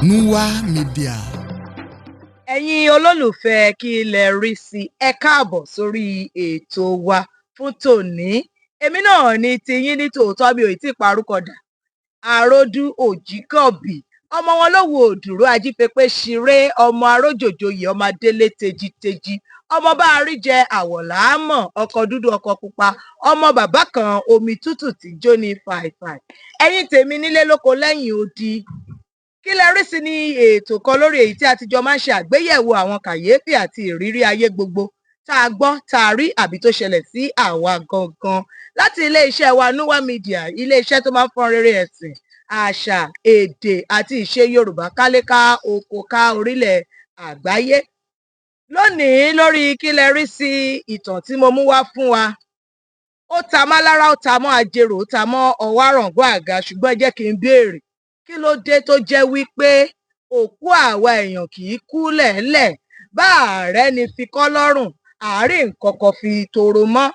Nuwa Media. Ẹ̀yin olólùfẹ́ kí lẹ rí sí ẹ káàbọ̀ sórí ètò wa fún tòní. Èmi náà ni tiyín ní tòótọ́ bí ò tí ì parúkọdà. Àròdù òjíkọ̀bí ọmọ wọn lówó òdùró ajípépé ṣiré ọmọ arójòjòyè ọmọ adélé tejiteji ọmọ bá àríjẹ àwọ̀láàmọ̀ ọkọ̀ dúdú ọkọ̀ pupa ọmọ bàbá kan omi tútù tí jóni fàìfàì. Ẹ̀yin tèmi nílé lóko lẹ́yìn odi. Kí lẹ rí sí ní ètò kan lórí èyí tí a ti jọ máa ń ṣe àgbéyẹ̀wò àwọn kàyéfì àti ìrírí ayé gbogbo tá a gbọ́ tá a rí àbí tó ṣẹlẹ̀ sí àwa gangan láti ilé-iṣẹ́ wa Nuwa Media, ilé-iṣẹ́ tó máa ń fọ́n rere ẹ̀sìn, àṣà, èdè àti ìṣe Yorùbá káléká oko ká orílẹ̀ àgbáyé. Lónìí lórí kí lẹ rí sí ìtàn tí mo mú wá fún wa. Ó ta mọ́ lára, ó ta mọ́ ajérò, ó ta mọ́ ọwọ́ àràǹgó àga, ṣùgbọ́n ẹ jẹ́ kí n béèrè. Kí ló dé tó jẹ́ wípé òkú àwa èèyàn kì í kú lẹ̀ẹ́lẹ̀ bá ààrẹ ni fi kọ́ lọ́rùn àárín nǹkan kan fi toro mọ́?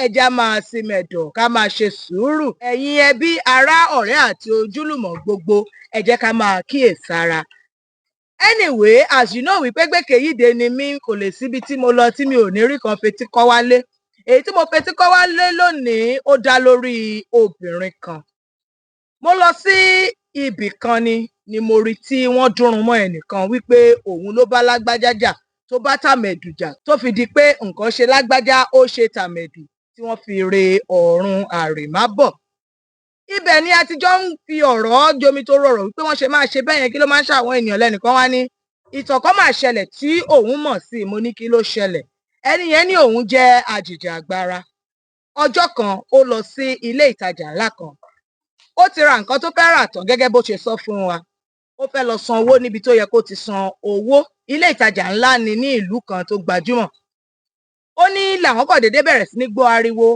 Ẹja máa sì mẹ̀dọ̀ ká máa ṣe sùúrù. Ẹ̀yin ẹbí ará ọ̀rẹ́ àti ojúlùmọ̀ gbogbo ẹ jẹ́ ká máa kíyèsára. Anyway, as you know wípé gbèkèyíde ni mí, kò lè síbi tí mo lọ tí mi ò ní rí kan fetí kọ́ wálé. Èyí tí mo fetí kọ́ wálé lónìí ó dá lórí obìnrin kan. Mo lọ sí ibì kan ni mo rí tí wọ́n dúnrún mọ́ ẹnìkan wípé òun ló bá lágbájá jà tó bá tàmẹ̀dù jà tó fi di pé nǹkan ṣe lágbájá ó ṣe tàmẹ̀dù tí wọ́n fi re ọ̀run àrèmábọ̀. Ibẹ̀ ni a ti jọ ń fi ọ̀rọ̀ jomi tó rọrọ̀ wípé wọ́n ṣe máa ṣe bẹ́ẹ̀ yẹn, kí ló máa ń ṣàwọn ènìyàn. Lẹ́nìkan wá ní ìtàn kan máa ṣẹlẹ̀ tí òun mọ̀ sí. Mo ní kí ló ṣẹlẹ̀? Ẹni yẹn ní òun jẹ́ ajìjàgbara. Ọjọ́ kan ó lọ sí ilé ìtajà ńlá kan. Ó ti ra nǹkan tó fẹ́ rà tán gẹ́gẹ́ bó ṣe sọ fún wa. Ó fẹ́ lọ san owó níbi tó yẹ kó ti san owó. Ilé ìtajà ńlá ni ní ìlú kan tó gbajúmọ̀. Ó ní làwọn kàn déédé bẹ̀rẹ̀ sí ní gbọ́ ariwo.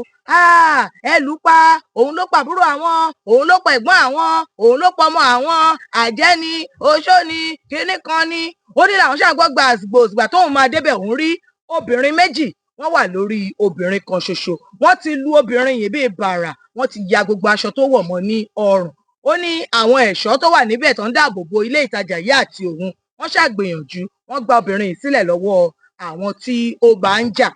Ẹ lù ú pa, òun ló pa àbúrò àwọn, òun ló pa ẹ̀gbọ́n àwọn, òun ló pa ọmọ àwọn, àjẹ́ ni, oṣó ni, kinní kan ni. Ó ní làwọn ṣàgbọ́ gbàgbòsìgbà tóun máa débẹ̀ òun rí obìnrin méjì wọ́n wà lórí obìnrin kan ṣoṣo. Wọ́n ti lu obìnrin yìí bíi bàrà, wọ́n ti ya gbogbo aṣọ tó wọ̀ mọ́ ní ọrùn. Ó ní àwọn ẹ̀ṣọ́ tó wà níbẹ̀ tó ń dáàbò bo ilé ìtajà yìí àti òun, wọ́n ṣàgbìyànjú, wọ́n gba obìnrin yìí sílẹ̀ lọ́wọ́ àwọn tí ó bá ń jà.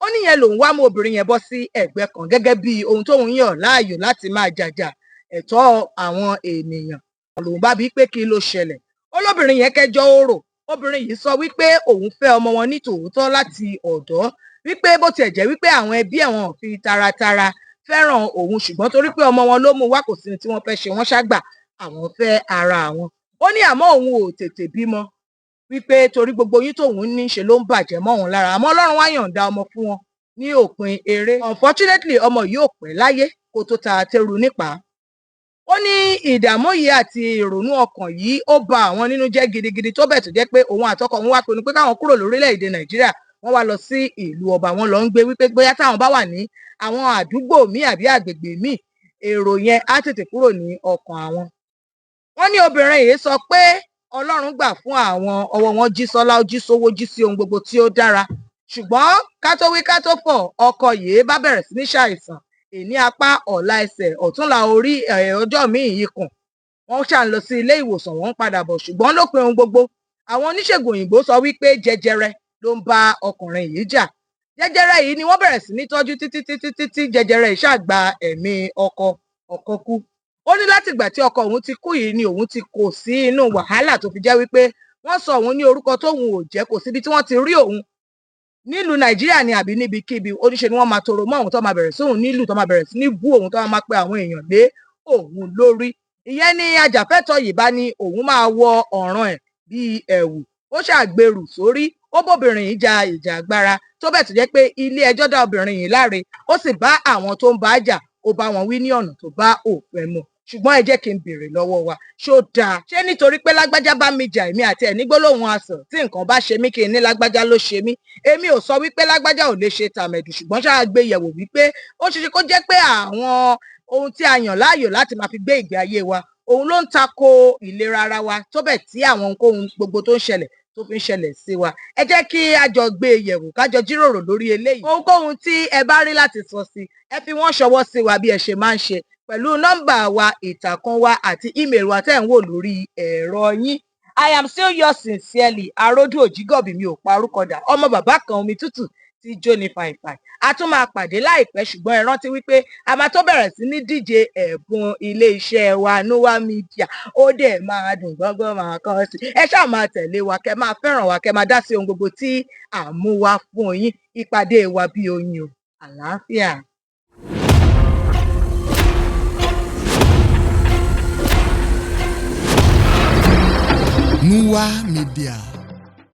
Ó níyẹn lòun wá mú obìnrin yẹn bọ́ sí ẹ̀gbẹ́ kan gẹ́gẹ́ bí ohun tóun yàn láàyò láti máa jàjà ẹ̀tọ́ àwọn ènìyàn. Lòun bá bíi pé kí ló ṣẹlẹ̀. Ó lóbìnrin yẹn kẹjọ́ ó rò. Obìnrin yìí sọ wípé òun fẹ́ ọmọ wọn ní tòótọ́ láti ọ̀dọ́, wípé bó tiẹ̀ jẹ́ wípé àwọn ẹbí ẹ̀ wọn ò fi taratara fẹ́ràn òun, ṣùgbọ́n torí pé ọmọ wọn ló mú wá kò sí ní tí wọ́n fẹ́ ṣe, wọ́n ṣàgbà àwọn fẹ́ ara àwọn. Ó ní àmọ́ òun ò tètè bímọ, wípé torí gbogbo oyún tóun ní ṣe ló ń bàjẹ́ mọ́ òun lára. Àmọ́ Ọlọ́run wá yọ̀ǹda ọmọ fún wọn ní òpin eré. Unfortunately ọmọ yìí ò pẹ́ láyé kó tó ta tẹrù nípa. Ó ní ìdààmú yìí àti ìrònú ọkàn yìí ó ba àwọn nínú jẹ́ gidigidi tó bẹ̀ tó jẹ́ pé òun àtọkọ òun wá pinnu pé káwọn kúrò lórílẹ̀‐èdè Nàìjíríà. Wọ́n wá lọ sí ìlú ọba, wọn lọ ń gbé wípé bóyá táwọn bá wà ní àwọn àdúgbò míì àbí àgbègbè míì, èrò yẹn á tètè kúrò ní ọkàn àwọn. Wọ́n ní obìnrin yìí sọ pé Ọlọ́run gbà fún àwọn, ọwọ́ wọn jí sọ́lá, ó jí sówó, jí sí ohun gbogbo tí ó dára. Ṣùgbọ́n ká tó wí ká tó fọ̀, ọkọ yìí bá bẹ̀rẹ̀ sí ní ṣàìsàn. Èní apá, ọ̀la ẹsẹ̀, ọ̀túnla orí, ọjọ́ míì ikùn. Wọ́n ṣà ń lọ sí ilé ìwòsàn, wọ́n ń padà bọ̀, ṣùgbọ́n lópin ohun gbogbo àwọn oníṣègùn òyìnbó sọ wípé jẹjẹrẹ ló ń bá ọkùnrin yìí jà. Jẹjẹrẹ yìí ni wọ́n bẹ̀rẹ̀ sí ní tọ́jú títí jẹjẹrẹ yìí ṣàgbà ẹ̀mí ọkọ kú. Ó ní láti ìgbà tí ọkọ òun ti kú yìí ni òun ti kó sí inú wàhálà tó fi jẹ́ wípé wọ́n sọ òun ní orúkọ tóun ò jẹ́, kò síbi tí wọ́n ti rí òun nílùú Nàìjíríà ni àbí níbikíbi. Ó ní ṣe ni wọ́n máa toro mọ́ òun tó máa bẹ̀rẹ̀ sí òun nílùú, tó máa bẹ̀rẹ̀ sí ní bú òun, tó máa pe àwọn èèyàn lé òun lórí. Ìyẹn ni ajàfẹ́tọ̀ọ́ yìí bá ní òun máa wọ ọ̀ràn ẹ̀ bíi ẹ̀wù. Ó ṣàgbèrú sórí, ó bóbìnrin yìí ja ìjà agbára tó bẹ̀ tó jẹ́ pé ilé ẹjọ́ dá obìnrin yìí láre. Ó sì bá àwọn tó ń bá jà, ó bá wọn wí ní ọ̀nà tó bá òfin mu. Ṣùgbọ́n ẹ jẹ́ kí n béèrè lọ́wọ́ wa, ṣó dáa? Ṣé nítorí pé lágbájá bá mi jà èmi àti ẹ̀ ní gbólóhùn asọ̀ tí nǹkan bá ṣe mí kí n ní lágbájá ló ṣe mí? Èmi ò sọ wípé lágbájá ò lè ṣe tàmẹ̀dù, ṣùgbọ́n ṣáà gbé yẹ̀wò wípé ó ṣeéṣe kó jẹ́ pé àwọn ohun tí a yàn láàyò láti máa fi gbé ìgbé ayé wa, òun ló ń tako ìlera ara wa tó bẹ̀ tí àwọn ohunkóhun gbogbo tó ń ṣẹlẹ̀ tó fi ń ṣẹlẹ̀ sí wa. Ẹ jẹ́ kí a jọ gbé yẹ̀wò, ká jọ jíròrò lórí eléyìí. Ohunkóhun tí ẹ bá rí láti sọ sí, ẹ fi wọ́n ṣọwọ́ sí wa bí ẹ ṣe máa ń ṣe pẹ̀lú nọ́mbà wa, ìtàkùn wa àti email wa tẹ́ ń wò lórí ẹ̀rọ yín. I am still yours sincerely, Arodu Òjígọ̀bí mi ò parúkọ dà, ọmọ bàbá kan omi tútù tí jó ní fàìfàì. A tún máa pàdé láìpẹ́, ṣùgbọ́n ẹ rántí wípé a máa tó bẹ̀rẹ̀ sí ní díje ẹ̀bùn ilé-iṣẹ́ wa Nuwa Media. Ó dẹ̀ máa dùn gbọ́ngbọ́n máa kàn sí. Ẹ ṣáà máa tẹ̀lé wa, kẹ́ máa fẹ́ràn wa, kẹ́ máa dá sí ohun gbogbo tí à ń mú wá fún yín. Ìpàdé wa bí oyin o. Àlàáfíà. Nuwa Media.